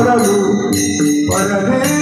बरलू परदे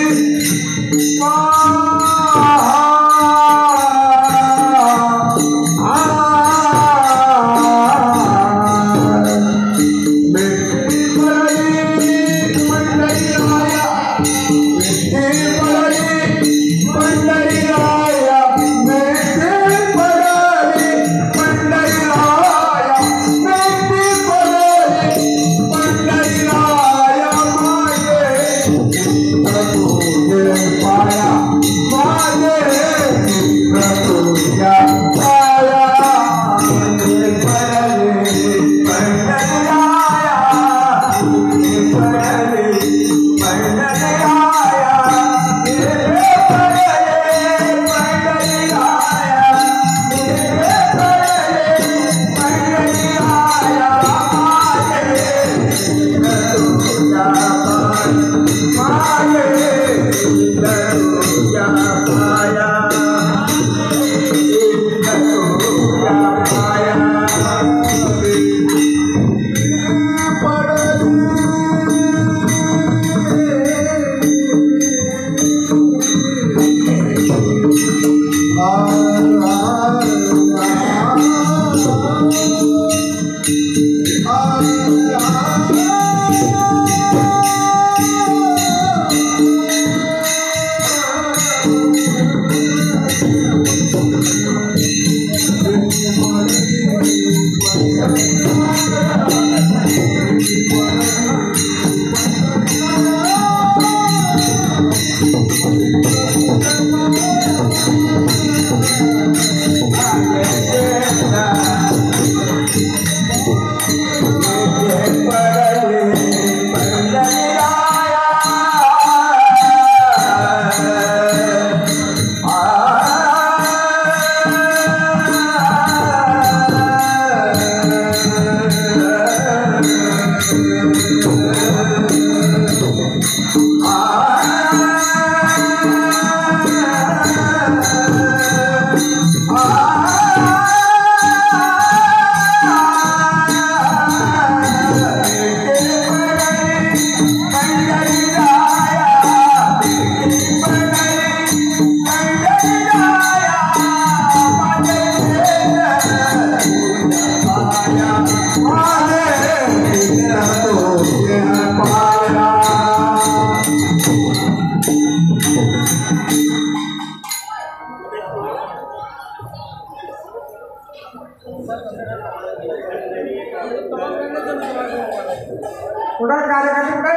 कुठं कार्यक्रम कुठे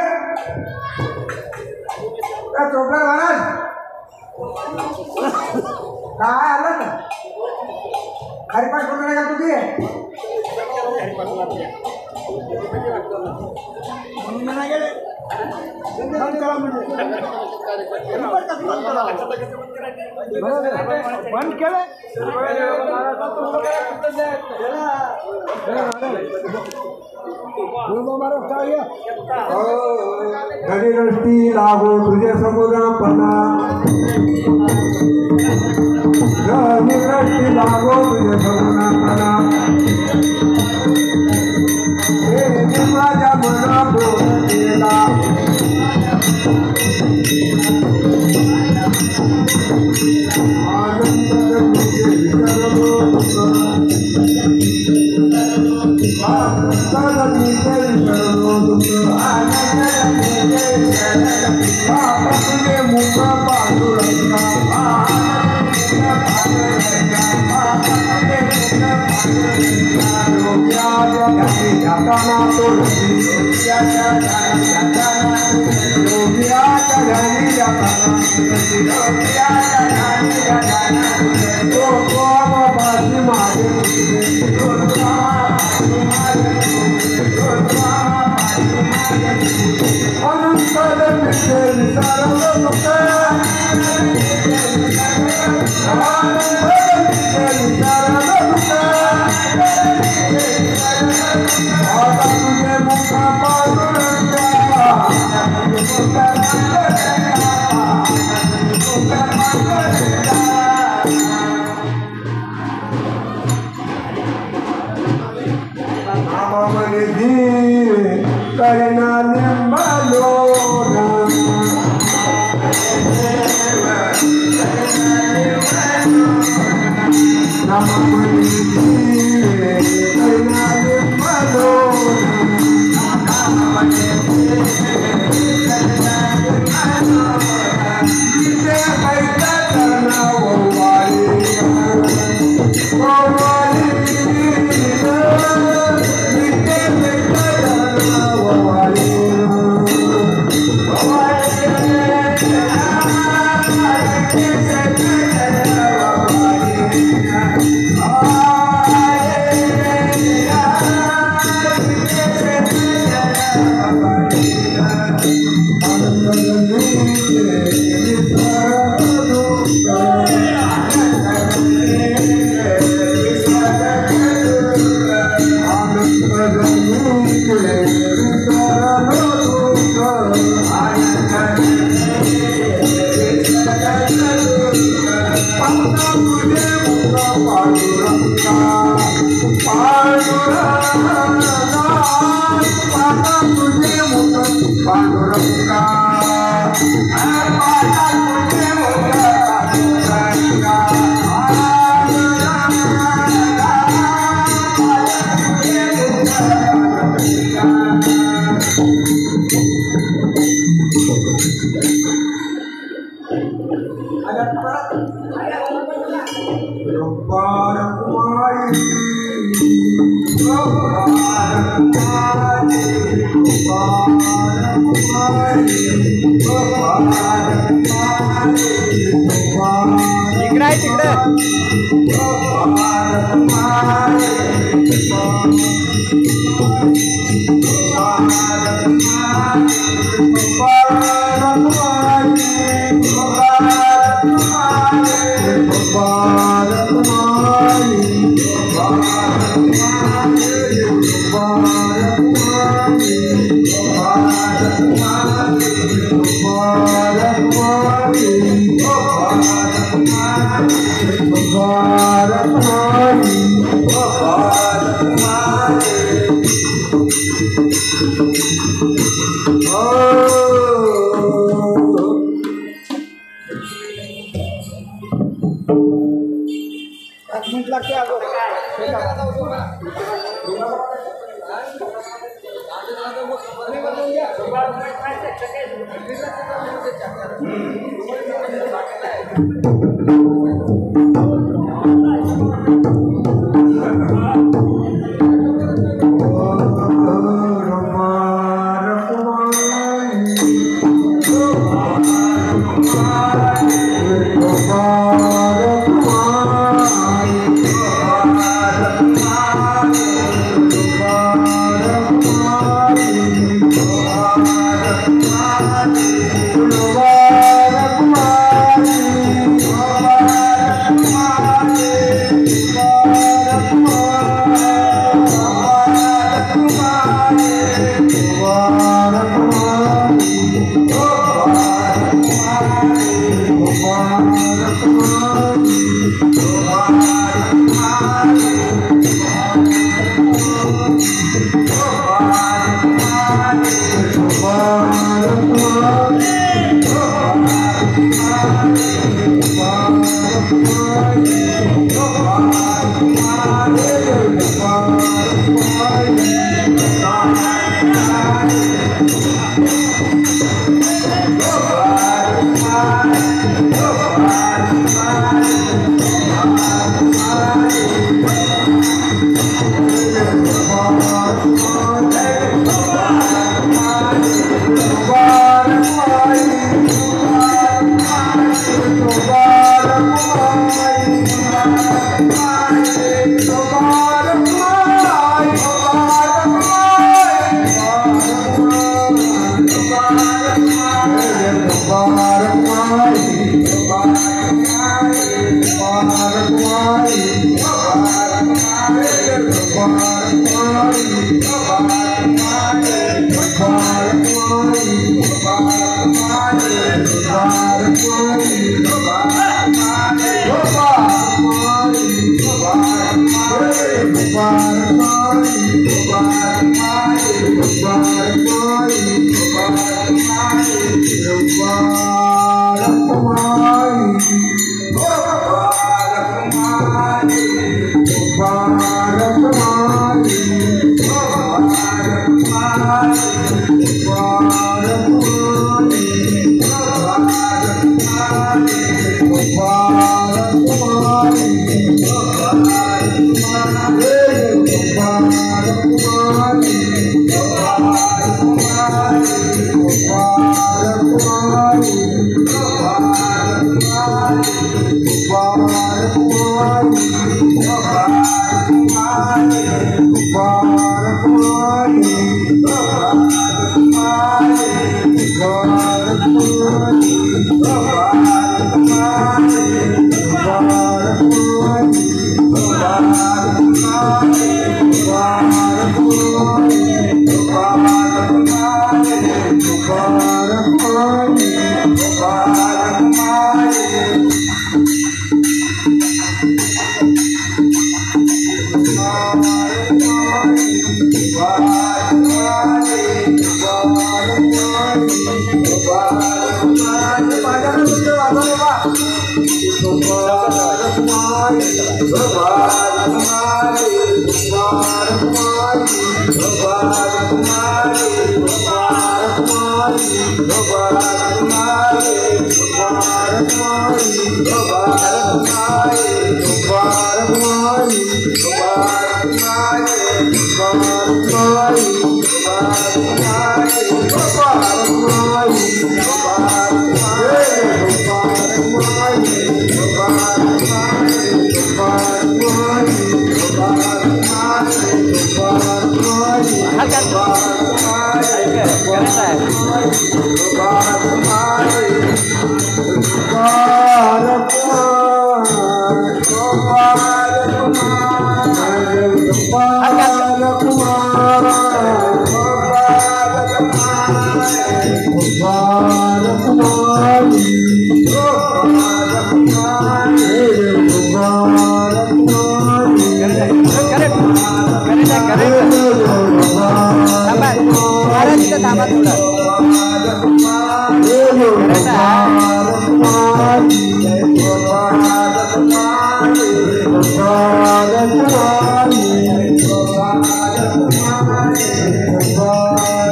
चोपडा महाराज काय आलं का हरिपाठ बोलणार का तुम्ही बंद केलं घडी दृष्टी लागो तुझे समुद्रापणा घडी दृष्टी लागो तुझे समुद्रापणा माझ्या मना बोलला करना निम्बलो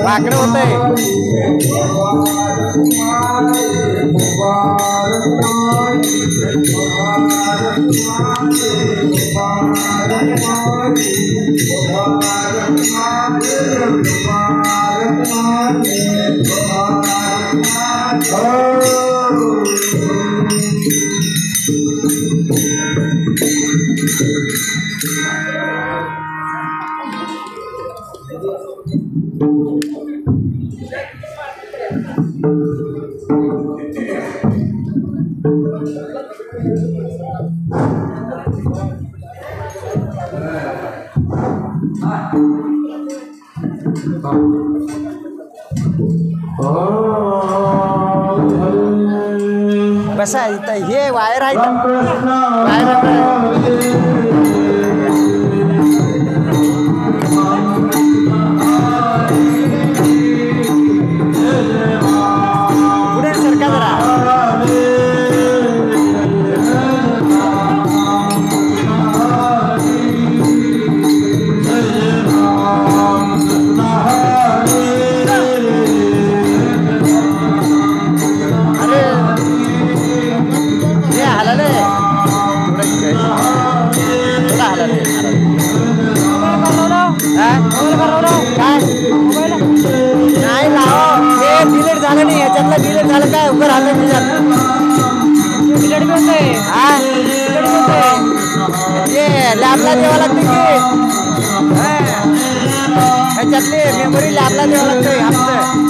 वाकडं होतंय. बसा इथं हे वायर आहे पुढे सरका जरा नाही लाव हे डिलीट झालं नाही याच्यातलं डिलीट झालं काय उभं राहतं डिलीट होतंय हा डिलीट होतंय ते लॅबला द्यावं लागतं की ह्याच्यातली मेमोरी लॅबला द्यावं लागतंय आमचं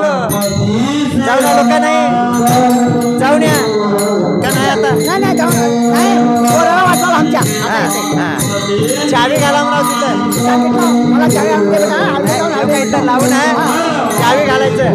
जाऊन आलो का नाही जाऊन या का नाही आता नाही जाऊन नाही पोराला वाचवा आमच्या चावी घाला म्हणा तिथं मला चावी आणून दिलं ना आम्ही जाऊन आलो. इथं लावून आहे चावी घालायचं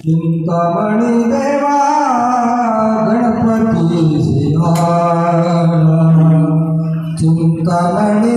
चिंतामणी देवा गणपती चिंतामणी देवा गणपती चिंतामणी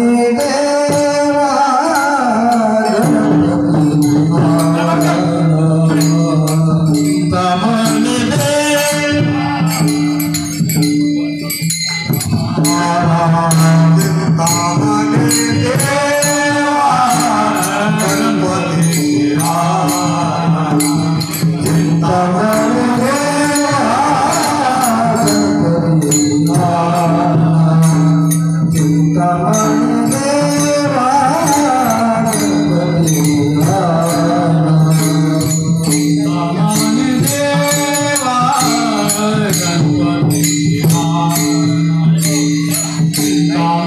Gणपती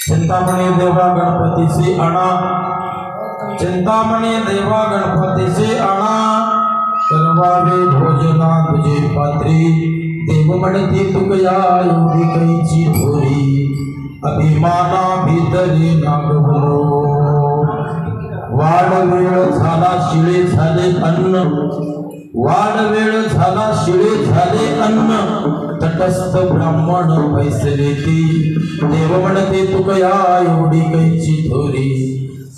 चिंतामणी देवा गणपति से आना, चिंतामणी देवा गणपति से आना, करवावे भोजना तुझे पात्री, देव म्हणती तुकया एवढी कैची थोरी, अभिमाना भीतरी नागवलो, वाढ वेळ झाला शिळे झाले अन्न, वाढ वेळ झाला शिळे झाले अन्न, तटस्थ ब्राह्मण पैसले ती, देव म्हणते तुकया एवढी कैची थोरी,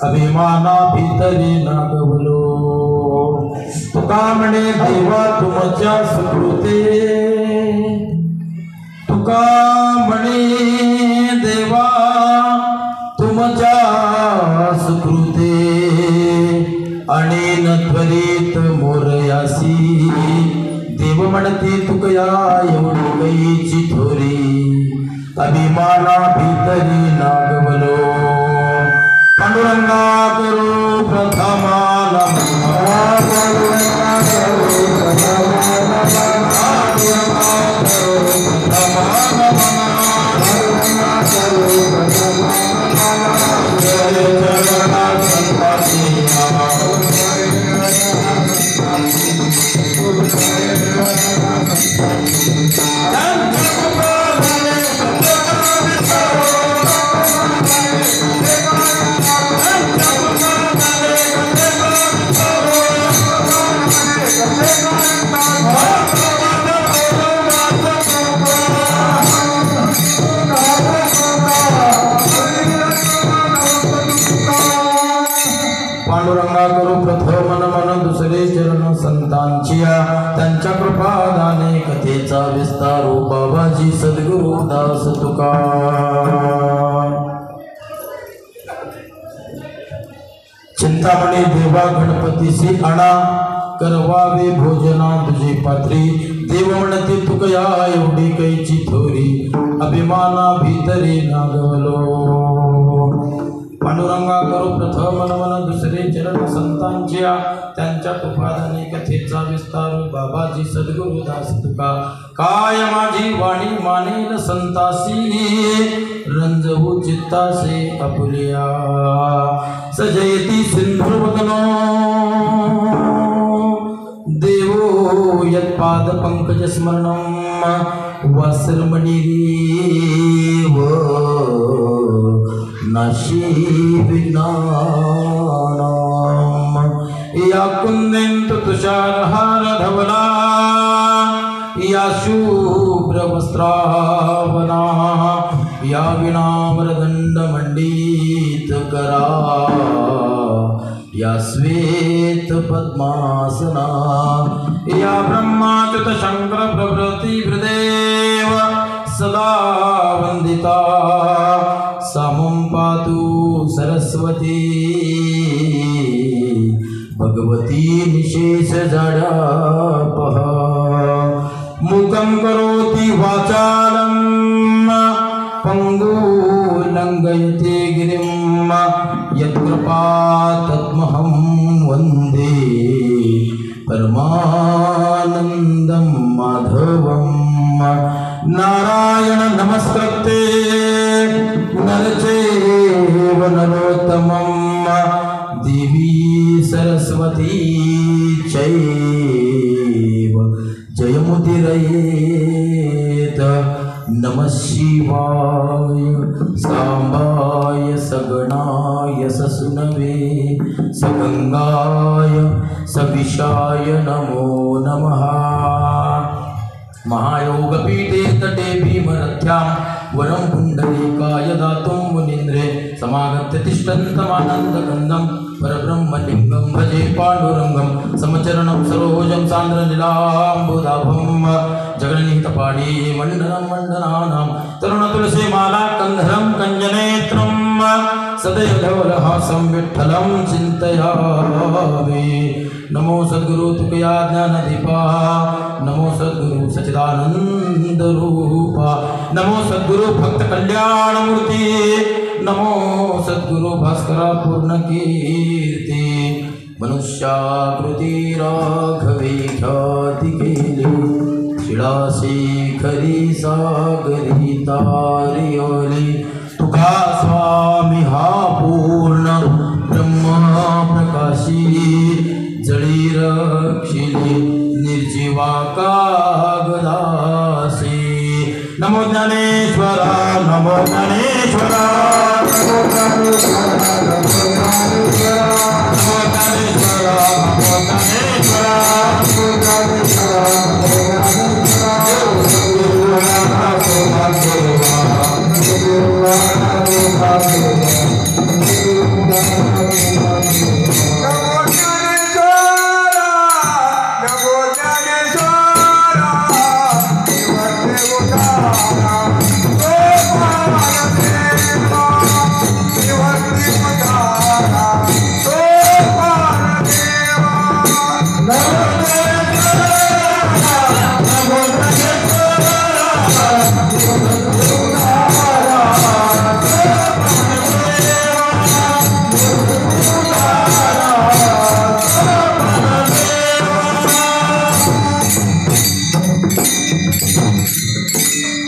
अभिमाना भीतरी नागवलो, तुका म्हणे देवा तुमच्या सुकृते, तुका म्हणे देवा तुमच्या सुकृते, आणि न त्वरित मोरयासी, देव म्हणते तुकया एवढी कैची थोरी, अभिमाना भीतरी नागवलो, पांडुरंगा करू प्रथमा पांडुरंगा करू प्रथम मन दुसरे चरण संतांचिया, त्यांच्या कृपादाने कथेचा विस्तारू, बाबाजी सद्गुरु दास तुका. चिंतामणी देवा गणपतीसी आणा, करवावे भोजना तुझे पात्री, देव म्हणते तुकया एवढी कैची थोरी, अभिमाना भीतरी नागवलो. पांडुरंगा करू प्रथम मन दुसरे चरण संतांच्या, त्यांच्या कृपादाने कथेचा विस्तार, बाबाजी सद्गुरु दास तुका. काय माझी वाणी मानेल संतासी, रंजवू चित्तासे आपुलिया, सजयती सिंधुवदनो, देवो यत्पाद पंकज स्मरणम, वासरमणि नाशी विज्ञानम, या कुंदेंतु तुषारहार धवला, या शुभ्र वस्त्रावना, या विणाम्रदंड मंडित करा, या श्वेत पद्मासना, या ब्रह्माच्युत शंकर प्रभृति हृदेव सदा वंदिता, सामुं पातु सरस्वती, भगवती निशेष जाड्यापः, मुखं करोति वाचालं, पंगु लंघयते गिरिं, यत्कृपातमहं वन्दे परमानन्दं माधवं. नारायण नमस्कृते नरचैव नरोत्तमं, देवी सरस्वती चैव जयमुदिरयेत नमः शिवाय सांबाय सगणाय ससुनवे सगंगाय सविशाय नमो नमः महायोगपीठे तटे भीमरथ्यां वरं पुण्डरीकाय दातुं मुनीन्द्रे समागत्य तिष्ठन्तमानन्दकन्दं परब्रह्मलिङ्गं भजे पाण्डुरङ्गं समचरणं सरोजं सान्द्रनीलाम्बुदाभं जगन्नीतपाणी मण्डनं मण्डनानां तरुणतुलसीमाला कन्धरं कञ्जनेत्रं सदैव धवलहासं विठ्ठलं चिन्तयामि नमो सद्गुरु तुकया ज्ञानदीपा नमो सद्गुरु सच्चिदानंद रूपा नमो सद्गुरु भक्त कल्याण मूर्ति नमो सद्गुरु भास्करा पूर्ण कीर्ती मनुष्याकृती राघवे ख्याती केली शिळाशिखरी सागरी तारियोली तुका स्वामी हा पूर्ण ब्रह्म प्रकाशी जळी रक्षिली निर्जीवा कागदासी नमो ज्ञानेश्वरा नमो ज्ञानेश्वरा नमो ज्ञानेश्वरा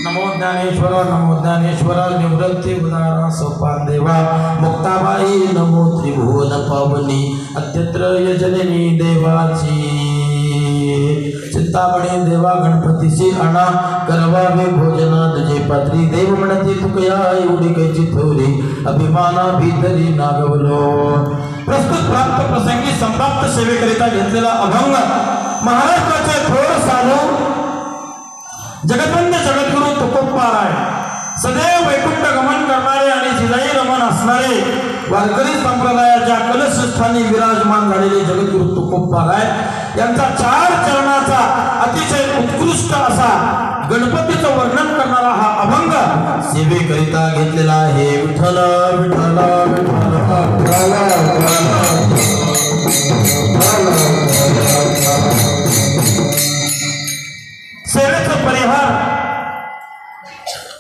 नमो ज्ञानेश्वरा नमो ज्ञानेश्वरा निवृत्ती उदारा सोपान देवा मुक्ताबाई नमो त्रिभुवन पावनी अद्यत्र यजननी देवाची चिंतामणी देवा गणपतीची आणा करवावे भोजना तुझे पात्री देव म्हणती तुकया एवढी कैची थोरी अभिमाना भीतरी नागवलो प्रस्तुत प्राप्त प्रसंगी संप्राप्त सेवेकरिता घेतलेला अभंग महाराष्ट्राचे थोर साधू जगतवंद्य जगद्गुरु तुकोबाराय सदैव वैकुंठ गमन करणारे आणि जिजाई रमण असणारे वारकरी संप्रदायाच्या कलशस्थानी विराजमान झालेले जगद्गुरु तुकोबाराय यांचा 4 चरणाचा अतिशय उत्कृष्ट असा गणपतीचं वर्णन करणारा हा अभंग सेवेकरिता घेतलेला आहे विठ्ठल विठ्ठल विठ्ठल सेवेचा परिहार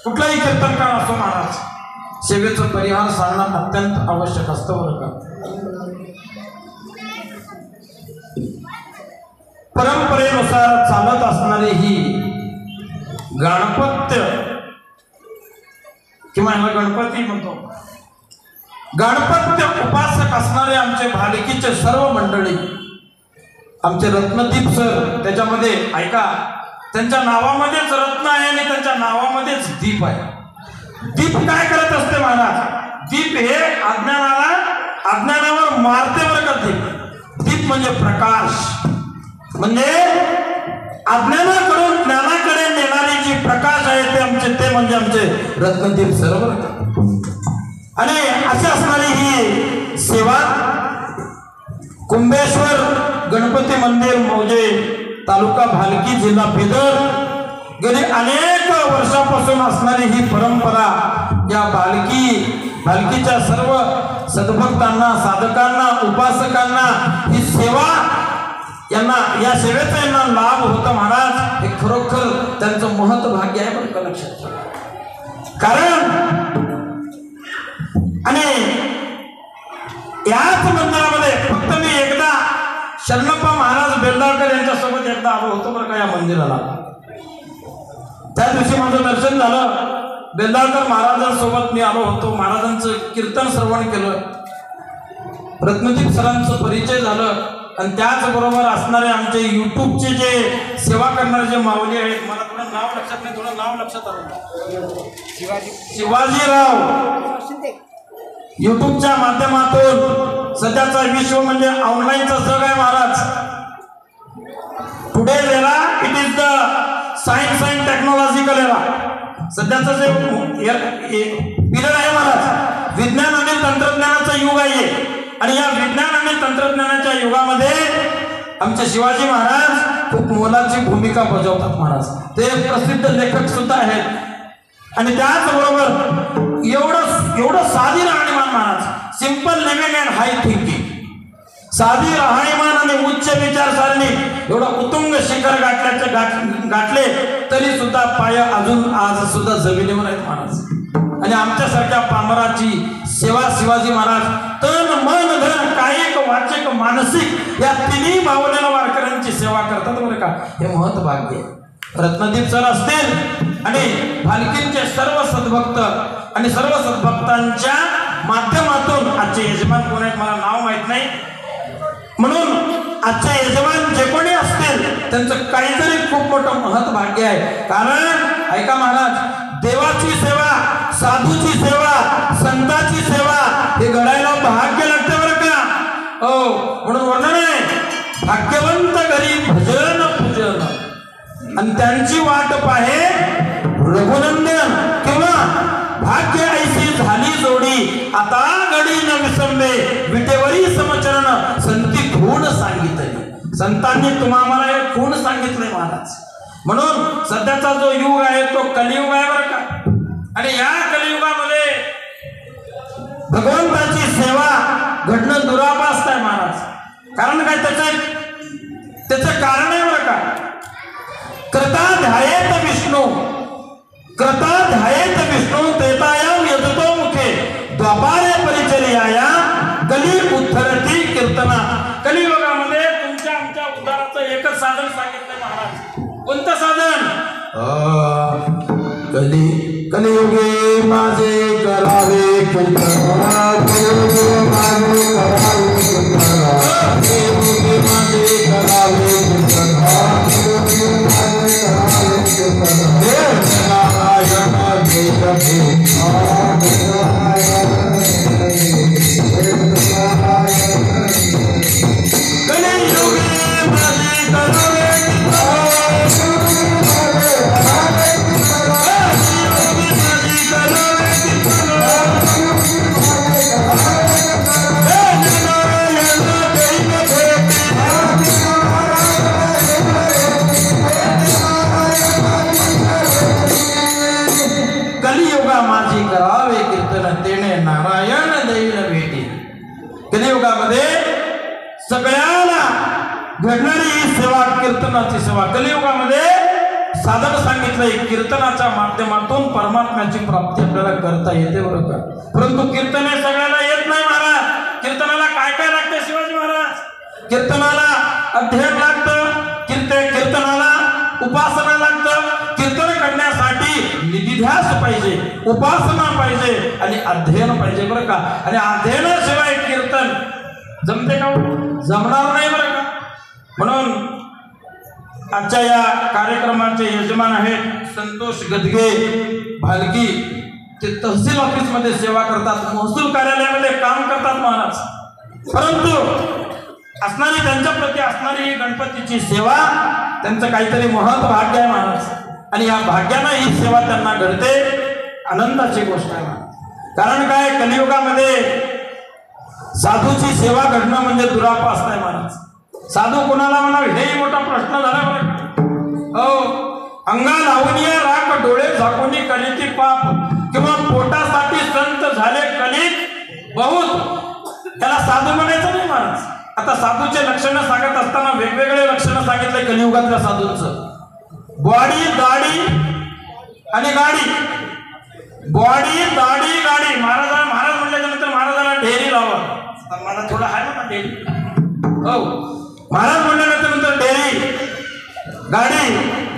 कुठलाही कीर्तनकार असो महाराज सेवेचा परिहार सांगणं अत्यंत आवश्यक असतं बरं का परंपरेनुसार चालत असणारी ही गणपत्य किंवा याला गणपती म्हणतो गणपत्य उपासक असणारे आमचे भालकीचे सर्व मंडळी आमचे रत्नदीप सर त्याच्यामध्ये ऐका त्यांच्या नावामध्येच रत्न आहे आणि त्यांच्या नावामध्येच दीप आहे दीप काय करत असते महाराज दीप हे अज्ञानावर मारते बरं का दीप म्हणजे प्रकाश म्हणजे अज्ञानाकडून ज्ञानाकडे नेणारी जी प्रकाश आहे ते म्हणजे आमचे रत्नदीप सर्व आणि अशी असणारी ही सेवा कुंभेश्वर गणपती मंदिर मौजे तालुका भालकी जिल्हा बिदर गेली अनेक वर्षापासून असणारी ही परंपरा या भालकीच्या सर्व सद्भक्तांना साधकांना उपासकांना ही सेवा यांना या सेवेचा यांना लाभ होता महाराज हे खरोखर त्यांचं महत्त्वभाग्य आहे पण लक्षात कारण आणि याच मंदिरामध्ये फक्त मी एकदा शरणप्पा महाराज बेल्दाळकर यांच्यासोबत एकदा आलो होतो बरं का या मंदिराला त्या दिवशी माझं दर्शन झालं बेल्दाळकर महाराजांसोबत मी आलो होतो महाराजांचं कीर्तन श्रवण केलं रत्नदीप सरांचं परिचय झालं आणि त्याचबरोबर असणारे आमचे युट्यूबचे जे सेवा करणारे जे माऊली आहेत, मला थोडं नाव लक्षात नाही, थोडं नाव लक्षात आलं, शिवाजीराव. युट्यूबच्या माध्यमातून सध्याचा विश्व म्हणजे ऑनलाईनचा जग आहे Maharaj. Today era it is the science and technological era. सध्याचं जे पिरियड आहे महाराज, विज्ञान आणि तंत्रज्ञानाचं युग आहे. आणि या विज्ञान आणि तंत्रज्ञानाच्या युगामध्ये आमचे शिवाजी महाराज खूप मोलाची भूमिका बजावतात महाराज. ते प्रसिद्ध लेखक सुद्धा आहेत. आणि त्याचबरोबर एवढं साधी राहणीमान Maharaj, simple living and high thinking. साधी राहणीमान आणि उच्च विचारसरणी एवढं उत्तुंग शिखर गाठले तरी सुद्धा पाय अजून आज सुद्धा जमिनीवर आहेत महाराज. आणि आमच्यासारख्या पामराची सेवा शिवाजी महाराज तन मन धन कायिक वाचिक मानसिक या तिन्ही भावनेला वारकऱ्यांची सेवा करतात बरं का. हे महत् भाग्य आहे. रत्नदीप सर असतील आणि भालकींचे सर्व सद्भक्त आणि सर्व सद्भक्तांच्या माध्यमातून आजचे यजमान कोण आहेत मला नाव माहित नाही, म्हणून आजचे यजमान जे कोणी असतील त्यांचं काहीतरी खूप मोठं महत् भाग्य आहे. कारण ऐका महाराज, देवाची सेवा, साधूची सेवा, संताची सेवा हे घडायला भाग्य लागते बरं का. हो, म्हणून वर्णन आहे भाग्यवंत घरी भजन पूजन आणि त्यांची वाट पाहे रघुनंदन. किंवा भाग्य ऐसी झाली जोडी आता घडी न विसंबे विटेवरी समचरण संती खूण सांगितली. संतांनी तुम्हाला हे खूण सांगितलंय महाराज. म्हणून सध्याचा जो युग आहे तो कलियुग आहे बरं का. आणि या कलियुगामध्ये भगवंताची सेवा घडणं दुरापास्त आहे महाराज. कारण काय त्याचं कारण आहे बरं का. कृता ध्यायेत विष्णू, कृता ध्यायेत विष्णू त्रेतायाम यजतो मुखे द्वापारे परिचर्याया कली उद्धरती कीर्तना. कलियुगामध्ये तुमच्या आमच्या उद्धाराचं एकच साधन सांगितलंय महाराज. कोणतं साधन? कलियुगे माझे करावे कीर्तना, कलियुगे माझे करावे कीर्तना, कलियुगे माझे करावे कीर्तना, कलियुगे माझे करावे कीर्तना. हे नारायण जय प्रभु, कलियुगे माझे करावे माझी करावे कीर्तन तेने नारायण देईल भेटी. कलियुगामध्ये सगळ्याला घडणारी ही सेवा कीर्तनाची सेवा. कलियुगामध्ये साधन सांगितलंय कीर्तनाच्या माध्यमातून परमात्म्याची प्राप्ती आपल्याला करता येते बरं का. परंतु कीर्तन हे सगळ्याला येत नाही महाराज. कीर्तनाला काय काय लागते शिवाजी महाराज? कीर्तनाला अध्ययन लागतं, कीर्तनाला उपासना लागतं. कीर्तन करण्यासाठी निधिध्यास पाहिजे, उपासना पाहिजे आणि अध्ययन पाहिजे बरं का. आणि अध्ययनाशिवाय कीर्तन जमते का? जमणार नाही बरं का. म्हणून आजच्या या कार्यक्रमाचे यजमान आहेत संतोष गदगे भालकी. ते तहसील ऑफिसमध्ये सेवा करतात, महसूल कार्यालयामध्ये काम करतात महाराज. परंतु असणारी त्यांच्या प्रती असणारी ही गणपतीची सेवा त्यांचं काहीतरी महत् भाग्य आहे महाराज. आणि या भाग्यानं ही सेवा त्यांना घडते, आनंदाची गोष्ट आहे. कारण काय, कलियुगामध्ये साधूची सेवा घडणं म्हणजे दुरापास्त आहे महाराज. साधू कोणाला म्हणावे हेही मोठा प्रश्न झाला बरं. हो, अंगा लावणीय राख डोळे झाकून कलिती पाप, किंवा पोटासाठी संत झाले कलित बहुत, त्याला साधू म्हणायचं नाही महाराज. आता साधूचे लक्षणं सांगत असताना वेगवेगळे लक्षणं सांगितले कलियुगातल्या साधूंचं. बॉडी दाढी आणि गाडी, बॉडी दाढी गाडी. महाराज म्हटल्याच्या नंतर महाराजांना ढेरी लावा. मला थोडं आहे ना ढेरी. हो, महाराज म्हटल्यानंतर नंतर ढेरी, गाडी,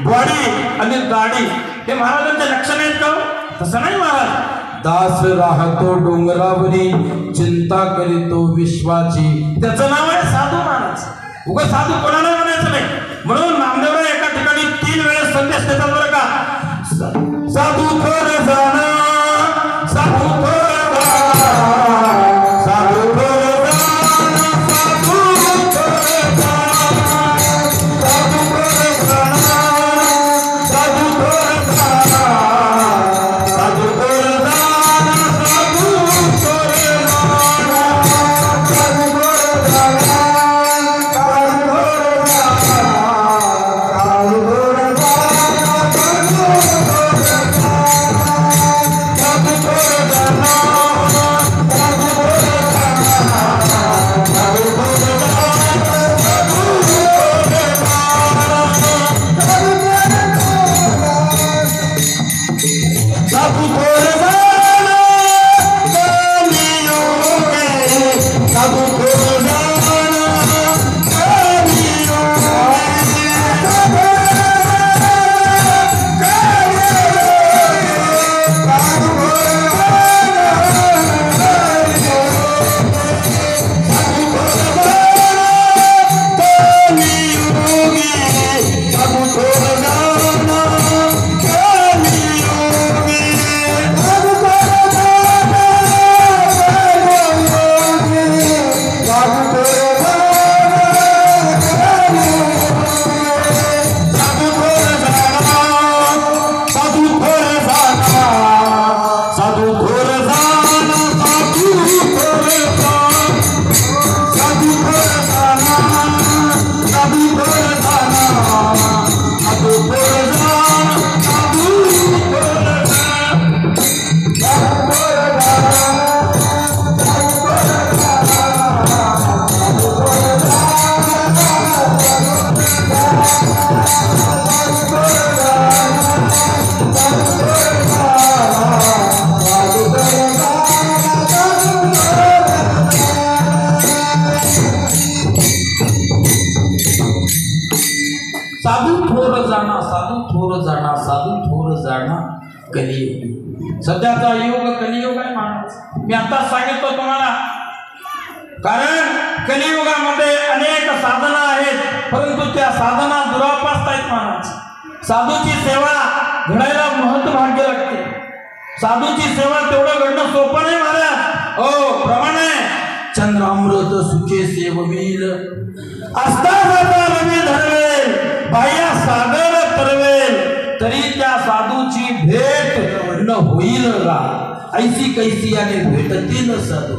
बॉडी आणि दाढी हे महाराजांचे लक्षण आहेत का? तसं नाही महाराज. दास राहतो डोंगरावरी चिंता करीतो विश्वाची. त्याचं नाव आहे साधू महाराज. उगा साधू कोणाला म्हणायचं नाही. म्हणून नामदेवराय एका ठिकाणी 3 वेळेस संदेश देतात बरं का. साधू थोर जाणा, साधू थोर जाणा, साधू थोर जाणा, साधू थोर जाणा, साधू थोर जाणा, साधू थोर जाणा, साधू थोर जाणा, साधू थोर जाणा, साधू थोर कलियुग. सध्याचा युग कलियुग आहे महाराज. मी आताच सांगितलं तुम्हाला. कारण कलियुगामध्ये अनेक साधना आहेत, परंतु त्या साधना दुरापास्त आहेत महाराज. साधूची सेवा घडायला महत्भाग्य लागते. साधूची सेवा तेवढं घडणं सोपं नाही महाराज. हो प्रमाण आहे. चंद्रामृत सुखे सेववील, असता जाता रवी धरवेल, बाह्या सागर तरवेल, तरी त्या साधूची भेट न होईल का. ऐसी कैसी याने भेटतील साधू.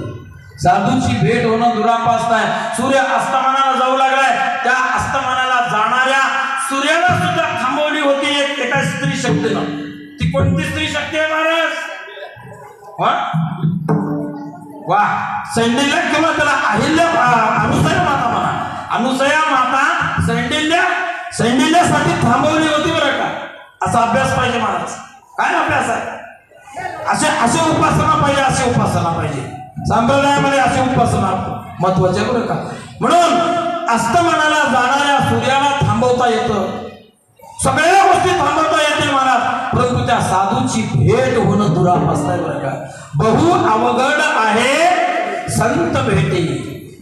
साधूची भेट होणं दुरापास्त आहे. सूर्य अस्तमानाला जाऊ लागलाय, त्या अस्तमानाला जाणाऱ्या सूर्याला सुद्धा थांबवली होती एका स्त्री शक्तीनं. ती कोणती स्त्री शक्ती आहे महाराज? वा सैंडिल्य किंवा त्याला अहिल्या अनुसया माता म्हणा. अनुसया माता सैंडिल्यासाठी थांबवली होती बरं का. असा अभ्यास पाहिजे महाराज. काय अभ्यास आहे? असे उपासना पाहिजे. असे उपासना पाहिजे. संप्रदायामध्ये असे उपासना महत्वाचे बरं का. म्हणून अस्तमानाला जाणाऱ्या सूर्याला थांबवता येतं. सगळ्या गोष्टी थांबवता येतील महाराज, परंतु त्या साधूची भेट होणं दुरापास्त आहे बरं का. बहु अवघड आहे संत भेटी,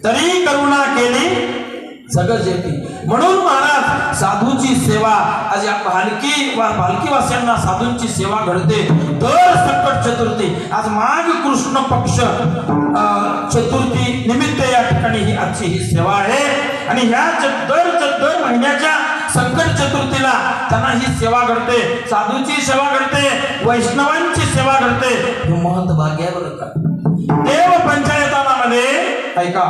तरी करुणा केली जग जेती. म्हणून महाराज साधूची सेवा आज या भालकीवासियांना साधूंची सेवा घडते. दर संकट चतुर्थी, आज माघ कृष्ण पक्ष चतुर्थी निमित्त या ठिकाणी ही आजची ही सेवा आहे. आणि ह्या दर महिन्याच्या संकट चतुर्थीला त्यांना ही सेवा घडते. साधूची सेवा घडते, वैष्णवांची सेवा घडते. हे महत्व भाग्य आहे बरं का. देव पंचायतामध्ये ऐका,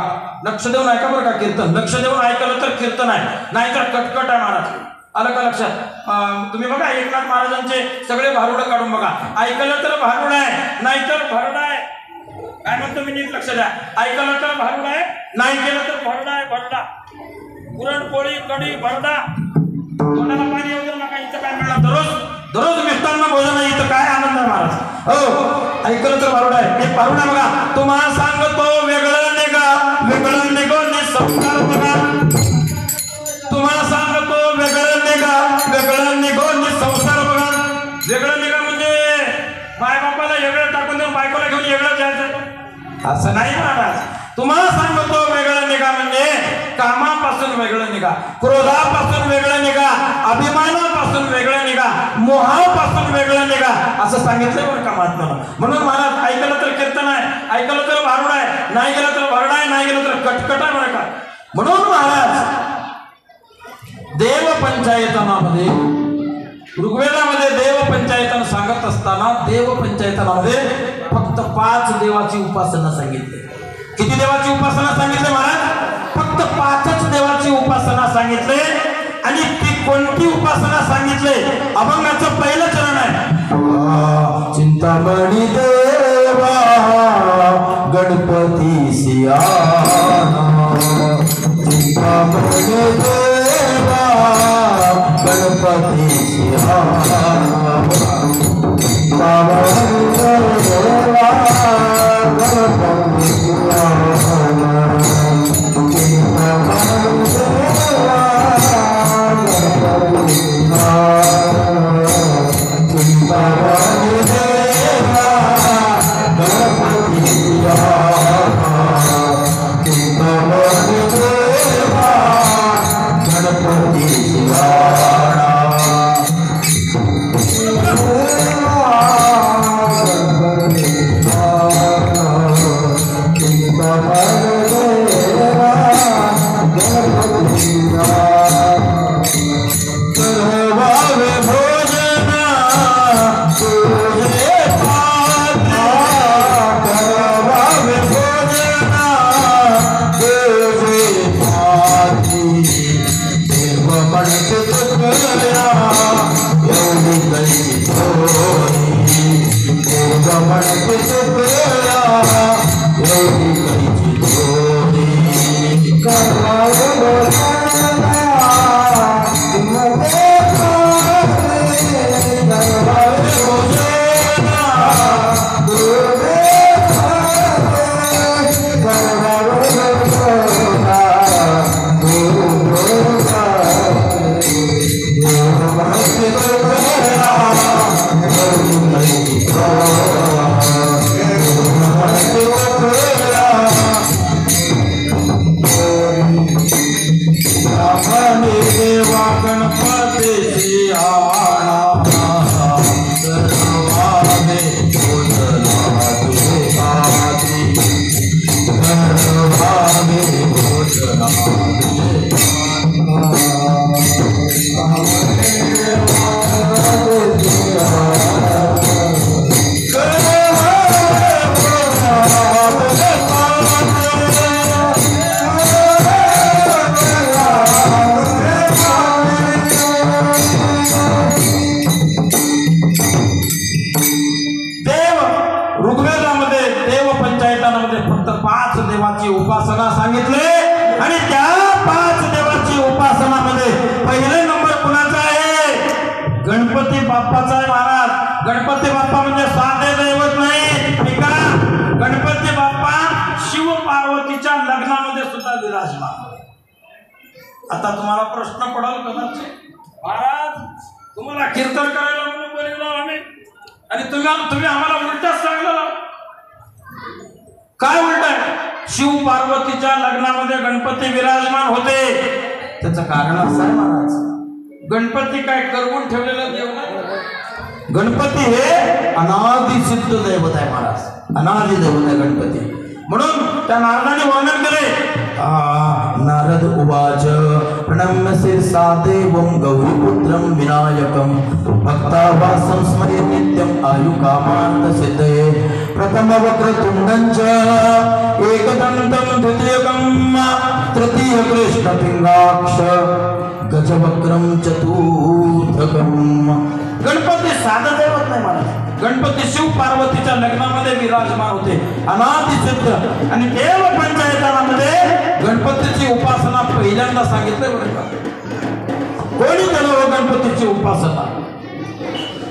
लक्ष देऊन ऐका बरं का. कीर्तन लक्ष देऊन ऐकलं तर कीर्तन आहे, नाहीतर कटकट आहे महाराज. आलं का लक्षात? तुम्ही बघा एकनाथ महाराजांचे सगळे भारुडं काढून बघा. ऐकलं तर भारुड आहे, नाहीतर भरड आहे. काय म्हणतो मी नीट लक्ष द्या. ऐकलं तर भारुड आहे, नाही केलं तर भरडा आहे. भरडा पुरणपोळी कढी भरडा. तोंडाला पाणी येऊ नका. इथं काय मिळणार? दररोज मिष्टांना भोजन आहे. इथं काय आनंद आहे महाराज. हो ऐकलं तर भारुड आहे. हे भारुड आहे बघा. तुम्हाला सांगतो वेगळं निघा, वेगळं निघून संस्कार बघा. तुम्हाला सांगतो वेगळं निघा, वेगळं निघून संस्कार बघा. वेगळं निघा म्हणजे मायबापाला वेगळं टाकून असं नाही महाराज. तुम्हाला सांगतो वेगळं निघा म्हणजे कामापासून वेगळं निघा, क्रोधापासून वेगळं निघा, अभिमानापासून वेगळं निघा, मोहापासून वेगळं निघा असं सांगितलंय बरं का महात्म्यानं. म्हणून महाराज ऐकलं तर कीर्तन आहे, ऐकलं तर भारुड आहे, नाही गेलं तर भरडा आहे, नाही गेलं तर कटकट आहे बरं का. म्हणून महाराज देव पंचायतनामध्ये ऋग्वेदामध्ये देव पंचायतन सांगत असताना देव पंचायतनामध्ये फक्त 5 देवाची उपासना सांगितली. किती देवाची उपासना सांगितले महाराज? फक्त 5च देवाची उपासना सांगितले. आणि ती कोणती उपासना सांगितले? अभंगाचं पहिलं चरण आहे, चिंतामणी देवा गणपती सियाना, चिंतामणी देवा गणपती सियाना, चिंतामणी देवा गणपती सियाना, चिंतामणी देवा गणपती सियाना, चिंतामणी देवा गणपती सियाना, चिंतामणी देवा गणपती सियाना. उपासना सांगितले. आणि त्या 5 देवाची उपासनामध्ये पहिले नंबर कुणाचा आहे? गणपती बाप्पाचा आहे महाराज. गणपती बाप्पा म्हणजे साधे दैवत नाही, गणपती बाप्पा शिव पार्वतीच्या लग्नामध्ये सुद्धा विराजमान. आता तुम्हाला प्रश्न पडाल कदाचित, महाराज तुम्हाला कीर्तन करायला म्हणून बोलवलं आम्ही आणि तुम्ही आम्हाला उलटच सांगलं. काय उलट आहे? शिव पार्वतीच्या लग्नामध्ये गणपती विराजमान होते. त्याचं कारण असं आहे महाराज, गणपती काय करवून ठेवलेला देव नाही. गणपती हे अनादि सिद्ध दैवत आहे महाराज, अनादि दैवत आहे गणपती. म्हणून त्या नारदाने वर्णन केले. नारद उवाच प्रणम्य शिरसा देवं गौरीपुत्रं विनायकं भक्तावासं स्मरे नित्यं आयुकामार्थ सिद्धये प्रथम वक्रतुण्डं च एकदन्तं द्वितीयकं तृतीय कृष्णपिंगाक्ष गजवक्रं चतुर्थकं. गणपती साधं दैवत नाही महाराज. गणपती शिव पार्वतीच्या लग्नामध्ये विराजमान होते, अनादि सिद्ध. आणि देव पंचायतनामध्ये गणपतीची उपासना पहिल्यांदा सांगितलं बरं का. कोणी केलं गणपतीची उपासना?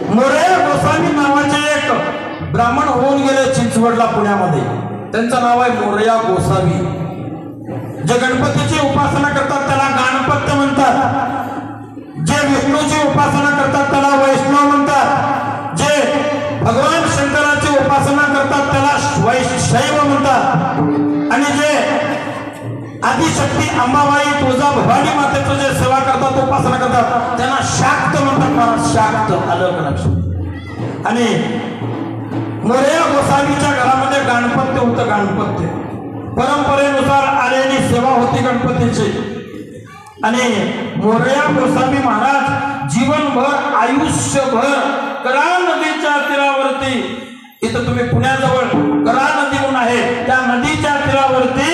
मोरया गोसावी नावाचे एक ब्राह्मण होऊन गेले चिंचवडला पुण्यामध्ये. त्यांचं नाव आहे मोरया गोसावी. जे गणपतीची उपासना करतात त्याला गणपत्य म्हणतात. जे विष्णूची उपासना करतात त्याला वैष्णव म्हणतात. जे भगवान शंकराची उपासना करतात त्याला शैव म्हणतात. आदिशक्ती अंबाबाई तुळजा भवानी मातेचं जे सेवा करतात उपासना करतात त्यांना शाक्त म्हणतात महाराज. शाक्त आलं का लक्षात. आणि मोरया गोसावीच्या घरामध्ये गणपत्य होतं. गणपत्य परंपरेनुसार आलेली सेवा होती गणपतीची. आणि मोरया गोसावी महाराज जीवनभर आयुष्यभर करा नदीच्या तीरावरती, इथं तुम्ही पुण्याजवळ करा नदी म्हणून आहे त्या नदीच्या तीरावरती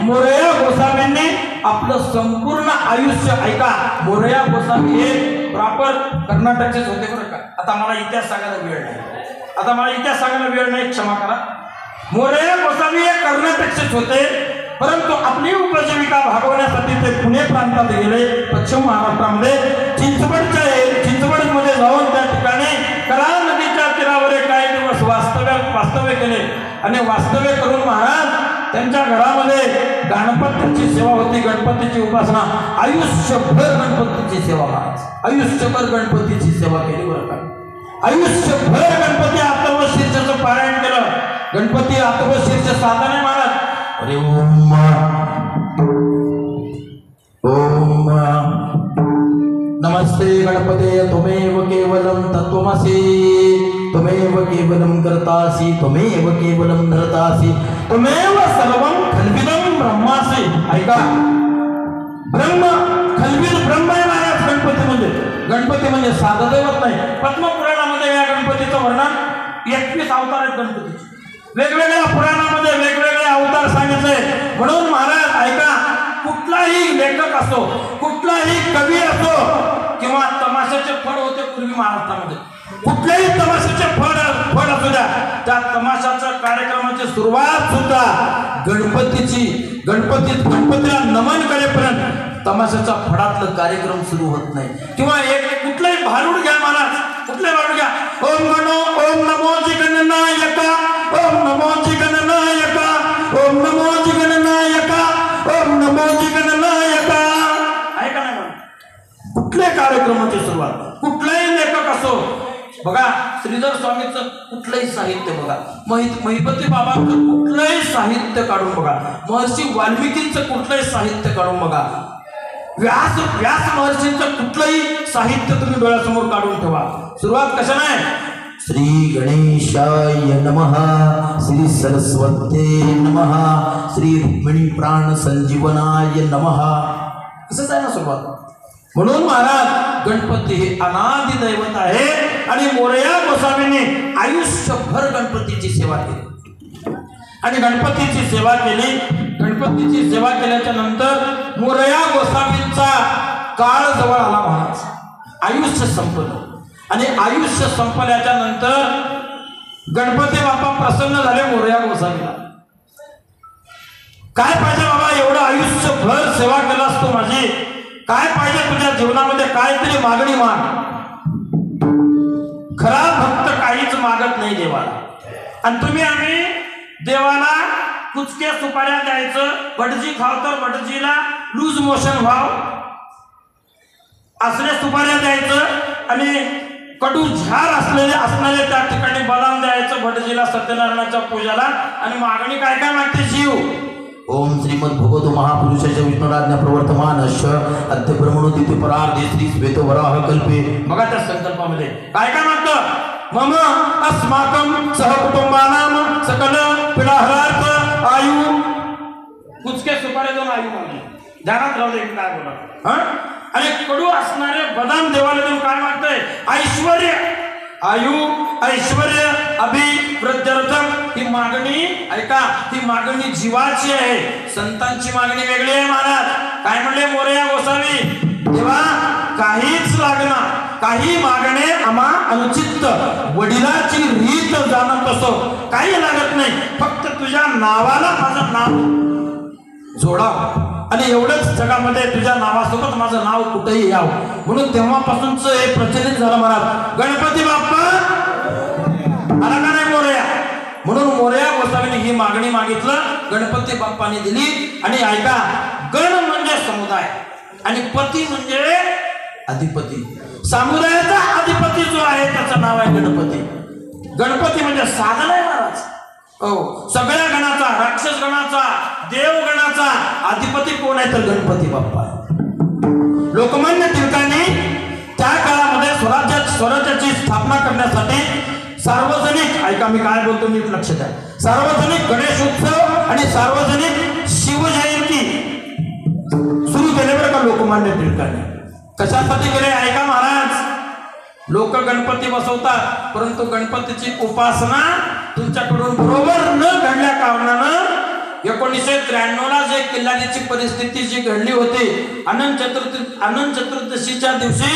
मोरया गोसावींनी आपलं संपूर्ण आयुष्य, ऐका, मोरया गोसावी हे प्रॉपर कर्नाटकचेच होते बरं का. आता मला इतिहास सांगायला वेळ नाही, क्षमा करा. मोरया गोसावी हे कर्नाटकचेच होते, परंतु आपली उपजीविका भागवण्यासाठी ते पुणे प्रांतात गेले. पश्चिम महाराष्ट्रामध्ये चिंचवडमध्ये जाऊन त्या ठिकाणी करा नदीच्या तीरावर काही दिवस वास्तव्य केले. आणि वास्तव्य करून महाराज त्यांच्या घरामध्ये गणपतीची सेवा होती, गणपतीची उपासना. आयुष्यभर गणपतीची सेवा महाराज, आयुष्यभर गणपतीची सेवा केली बरं का. आयुष्यभर गणपती अथर्वशीर्षाचं पारायण केलं. गणपती अथर्वशीर्ष साधन आहे महाराज. अरे ओम ओम नमस्ते गणपते त्वमेव केवलं तत्त्वमसि, त्वमेव केवलं कर्तासि, त्वमेव केवलं धर्तासि, त्वमेव सर्वं खल्विदं ब्रह्मासि. ऐका, ब्रह्म खल्विद ब्रह्म आहे महाराज. गणपती म्हणजे साधं दैवत नाही. पद्मपुराणामध्ये या गणपतीचं वर्णन 21 अवतार आहेत गणपतीचे. वेगवेगळ्या पुराणामध्ये वेगवेगळे अवतार सांगितले. म्हणून महाराज ऐका, कुठलाही लेखक असो, कुठलाही कवी असो, किंवा तमाशाचे फळ होते पूर्वी महाराष्ट्रामध्ये, कुठल्याही तमाशाचे फळ असू द्या, त्या तमाशाच्या कार्यक्रमाची सुरुवात सुद्धा गणपतीला नमन करेपर्यंत तमाशाच्या फळातलं कार्यक्रम सुरू होत नाही. किंवा एक कुठलाही भारुड घ्या महाराज, कुठलाही भारुड घ्या, ओम नमो जिगणनायका, ओम नमो जिगणनायका, ओम नमो जिगणनायका, ओम नमो जिगणनायका. ऐका नाही, कुठल्याही कार्यक्रमाची सुरुवात कुठलाही लेखक असो, बघा श्रीधर स्वामीचं कुठलंही साहित्य बघा, महिपती बाबांचं कुठलंही साहित्य काढून बघा, महर्षी वाल्मिकींचं कुठलंही साहित्य काढून बघा, व्यास महर्षींचं कुठलंही साहित्य तुम्ही डोळ्यासमोर काढून ठेवा. सुरुवात कशा नाही, श्री गणेशाय नमः, श्री सरस्वते नमः, श्री रुक्मिणी प्राण संजीवनाय नमः, असंच आहे ना सुरुवात. म्हणून महाराज गणपती हे अनादि दैवत आहे. आणि मोरया गोसावींनी आयुष्यभर गणपतीची सेवा केली. आणि गणपतीची सेवा केल्याच्या नंतर मोरया गोसावींचा काळ जवळ आला महाराज. आयुष्य संपलं. आणि आयुष्य संपल्याच्या नंतर गणपती बाप्पा प्रसन्न झाले मोरया गोसावीला. काय पाहिजे बाबा, एवढं आयुष्यभर सेवा केलास तू माझी, काय पाहिजे तुझ्या जीवनामध्ये, काहीतरी मागणी माग. खरा भक्त काहीच मागत नाही देवाला. आणि आम्ही देवाला कुचके सुपाऱ्या द्यायचं, भटजी खाव तर भटजीला लूज मोशन व्हाव असले सुपाऱ्या द्यायचं, आणि कडू झार असणारे त्या ठिकाणी बदाम द्यायचं भटजीला सत्यनारायणाच्या पूजाला. आणि मागणी काय काय मागते जीव. ओम श्रीमद भगवतो महापुरुषाच्या विष्णुराज्ञा प्रवर्तमानश्च अद्य ब्रह्मणो तिथे परार्धे श्री श्वेत वराह कल्पे. बघा त्या संकल्पामध्ये काय काय मागतं, मम अस्माकं सहकुटुंबानां सकल पीडाहरार्थ आयु. कुचके सुपारे दोन आयु मागली, ध्यानात राहू दे काय बोला. आणि कडू असणारे बदाम देवाला देऊन काय मागतंय, ऐश्वर्य, आयु, ऐश्वर्य, अभिवृद्ध्यर्थम. ही मागणी ऐका, ही मागणी जीवाची आहे. संतांची मागणी वेगळी आहे महाराज. काय म्हणले मोरया गोसावी, देवा काहीच लागणार, काही मागणे आम्हा अनुचित, वडिलाची रीत जाणत असो, काही लागत नाही, फक्त तुझ्या नावाला माझं नाव जोडाव. आणि एवढंच जगामध्ये तुझ्या नावासोबत माझं नाव कुठेही यावं. म्हणून तेव्हापासूनच हे प्रचलित झालं महाराज. गणपती बाप्पा आला का नाही मोरया. म्हणून मोरया गोसावीने ही मागणी मागितलं, गणपती बाप्पाने दिली. आणि ऐका, गण म्हणजे समुदाय आणि पती म्हणजे अधिपती. समुदायाचा अधिपती जो आहे त्याचं नाव आहे गणपती. गणपती म्हणजे साधन आहे महाराज. हो, सगळ्या गणाचा, राक्षस गणाचा, देवगणाचा अधिपती कोण आहे तर गणपती बाप्पा आहे. लोकमान्य टिळकांनी त्या काळामध्ये स्वराज्याची स्थापना करण्यासाठी सार्वजनिक, ऐका मी काय बोलतो नीट लक्षात आहे, सार्वजनिक गणेशोत्सव आणि सार्वजनिक शिवजयंती सुरू केले बरं का लोकमान्य टिळकांनी. कशासाठी केले ऐका महाराज. लोक गणपती बसवतात परंतु गणपतीची उपासना तुमच्याकडून बरोबर न घडल्या कारणानं 1993 जे किल्लारीची परिस्थिती जी घडली होती, अनंत चतुर्दशीच्या दिवशी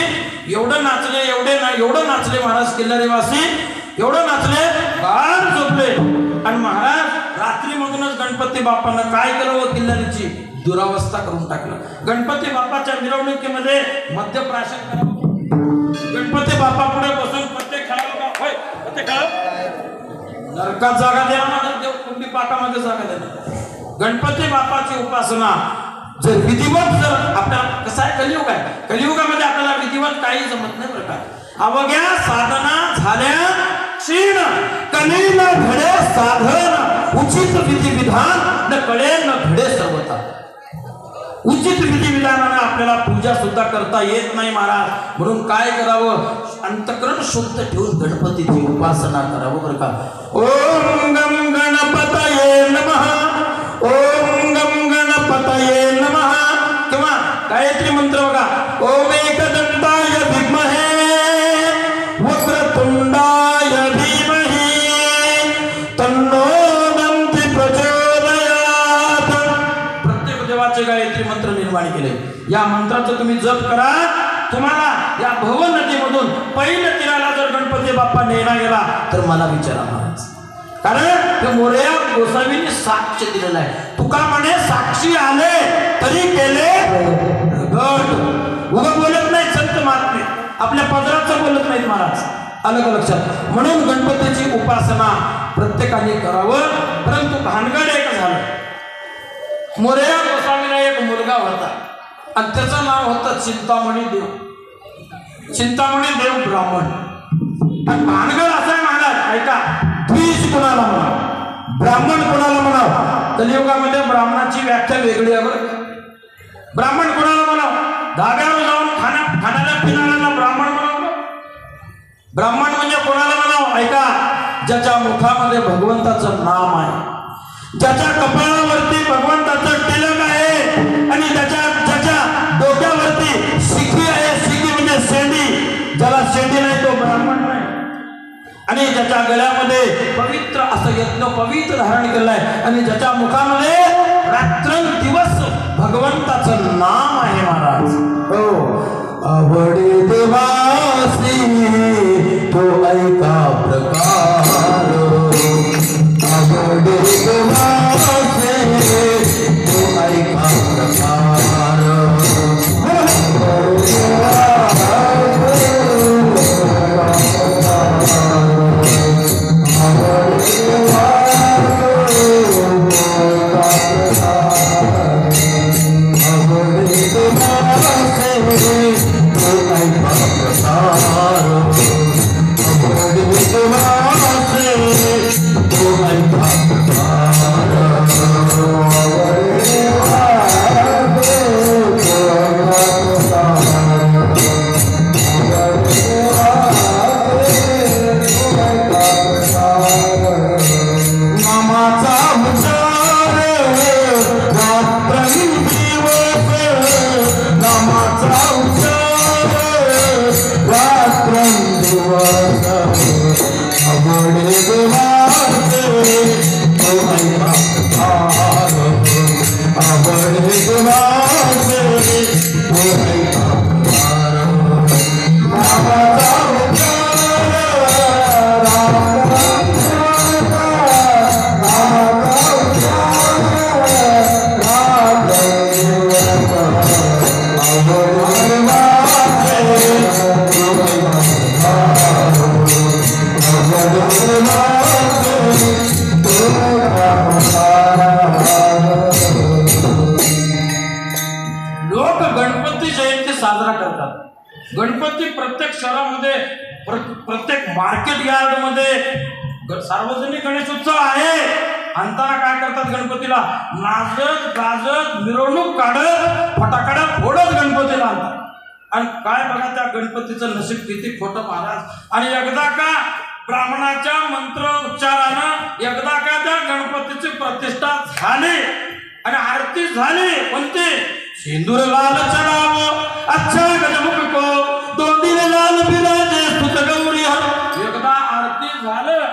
एवढं नाचले महाराज किल्लारीवासी, एवढं नाचले बाळ झोपले आणि महाराज रात्रीमधूनच गणपती बाप्पानं काय केलं व किल्लारीची दुरावस्था करून टाकलं. गणपती बाप्पाच्या मिरवणुकीमध्ये मध्यप्राशन करावं, गणपती बाप्पा पुढे बसून प्रत्येक खेळाला होय प्रत्येक नरकात जागा द्या ना, देव कुंडी पाटामध्ये जागा द्या. गणपती बाप्पाची उपासना जर विधिवत, जर आपल्याला कसं आहे कलियुग आहे, कलियुगामध्ये आपल्याला विधिवत काही जमत नाही बरं का. अवघ्या साधना झाल्या क्षीण, कली न घडे साधन, उचित विधी विधान न कळे न घडे सर्वता. उचित विधी विधानाने आपल्याला पूजा सुद्धा करता येत नाही महाराज. म्हणून काय करावं, अंतःकरण शुद्ध ठेवून गणपतीची उपासना करावं बरं का. ओम गम गणपतये नमः, ओम गम गणपतये नमः. किंवा गायत्री मंत्र बघा, ओम एकदंताय विद्महे वक्रतुंडाय धीमहि तन्नो दन्ति प्रचोदयात्. प्रत्येक देवाचे गायत्री मंत्र निर्माण केले. या मंत्राचं तुम्ही जप करा. तुम्हाला या भव नदीमधून पहिल्या तीराला जर गणपती बाप्पा नेला गेला तर मला विचारा महाराज, कारण मोरया गोसावींनी साक्ष दिलेला आहे. तुका म्हणे साक्षी आले तरी केले गट. उगा बोलत नाही संत महात्मे, आपल्या पदराचं बोलत नाहीत महाराज. आलं का लक्षात. म्हणून गणपतीची उपासना प्रत्येकाने करावं. परंतु भानगड एक झालं, मोरया गोसावीला एक मुलगा होता आणि त्याचं नाव होतं चिंतामणी देव. चिंतामणी देव ब्राह्मण. आणि भानगड असं आहे महाराज, ऐका, द्विज कोणाला म्हणावं, ब्राह्मण कोणाला म्हणावं. कलियुगामध्ये ब्राह्मणाची व्याख्या वेगळी आहे बरं. ब्राह्मण कोणाला म्हणावं, धाब्यावर जाऊन खाण्याला पिणाऱ्याला ब्राह्मण म्हणावं. ब्राह्मण म्हणजे कोणाला म्हणावं, ऐका, ज्याच्या मुखामध्ये भगवंताचं नाम आहे, ज्याच्या कपाळावरती भगवंताचं टिलक आहे आणि ज्याच्या डोक्यावरती शिखी आहे. शिखी म्हणजे शेंडी, ज्याला शेंडी नाही तो ब्राह्मण नाही. आणि ज्याच्या गळ्यामध्ये पवित्र असं यज्ञ पवित्र धारण केलं आहे आणि ज्याच्या मुखामध्ये रात्रंदिवस भगवंताचं नाम आहे महाराज. हो, आवडे देवासी तो ऐका प्रकार, आवडे देवासी तो ऐका प्रकार. गणपती प्रत्येक शहरामध्ये प्रत्येक मार्केट यार्ड मध्ये सार्वजनिक गणेशोत्सव आहे. आणताना काय करतात गणपतीला नाचत गाजत मिरवणूक काढत फटाकडा फोडत गणपतीला आणतात. आणि काय बघा त्या गणपतीचं नशीब किती खोटं महाराज. आणि एकदा का ब्राह्मणाच्या मंत्र उच्चारानं एकदा का त्या गणपतीची प्रतिष्ठा झाली आणि आरती झाली. कोणती? सिंदूर लाल चढावो अच्छा गजमुख को दोन दिवे लाल बिराजे स्तुत गौरी हर. एकदा आरती झालं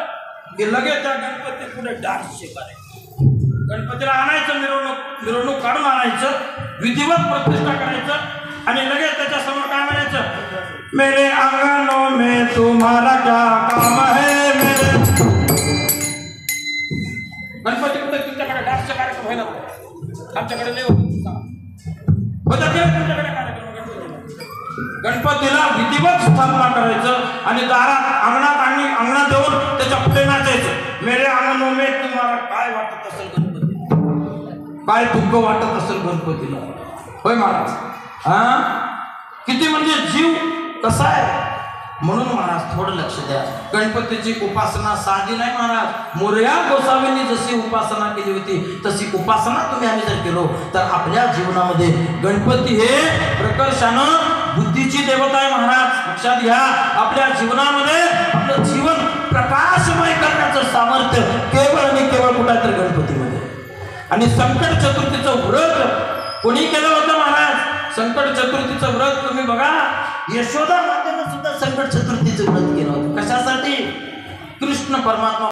की लगेच त्या गणपती पुढे डान्स शिकायचं. गणपतीला आणायचं मिरवणूक काढून आणायचं विधिवत प्रतिष्ठा करायचं आणि लगेच त्याच्या समोर काय म्हणायचं मेरे अंगनों में तुम्हारा क्या काम है मेरे. गणपती कुठे तुमच्याकडे डान्सचा कार्यक्रम व्हायला आमच्याकडे नाही होता तुमच्याकडे कार्यक्रम. गणपतीला विधिवत स्थापना करायचं आणि दारात अंगणात येऊन त्याच्या पुढे नाचायचं. मेरे अंगणों में तुम्हाला काय वाटत असेल गणपती काय दुःख वाटत असेल गणपतीला. होय महाराज. किती म्हणजे जीव कसा आहे. म्हणून महाराज थोडं लक्ष द्या. गणपतीची उपासना साधी नाही महाराज. मोरया गोसावींनी जशी उपासना केली होती तशी उपासना तुम्ही आम्ही जर केलो तर आपल्या जीवनामध्ये गणपती हे प्रकर्षानं बुद्धीची देवता आहे महाराज. लक्षात घ्या. आपल्या जीवनामध्ये आपलं जीवन प्रकाशमय करण्याचं सामर्थ्य केवळ आणि केवळ कुठे तर गणपतीमध्ये. आणि संकट चतुर्थीचं व्रत कोणी केलं होतं महाराज. संकट चतुर्थीचं व्रत तुम्ही बघा यशोदा मातेनं सुद्धा संकट चतुर्थीचं व्रत केलं होतं. कशासाठी? कृष्ण परमात्मा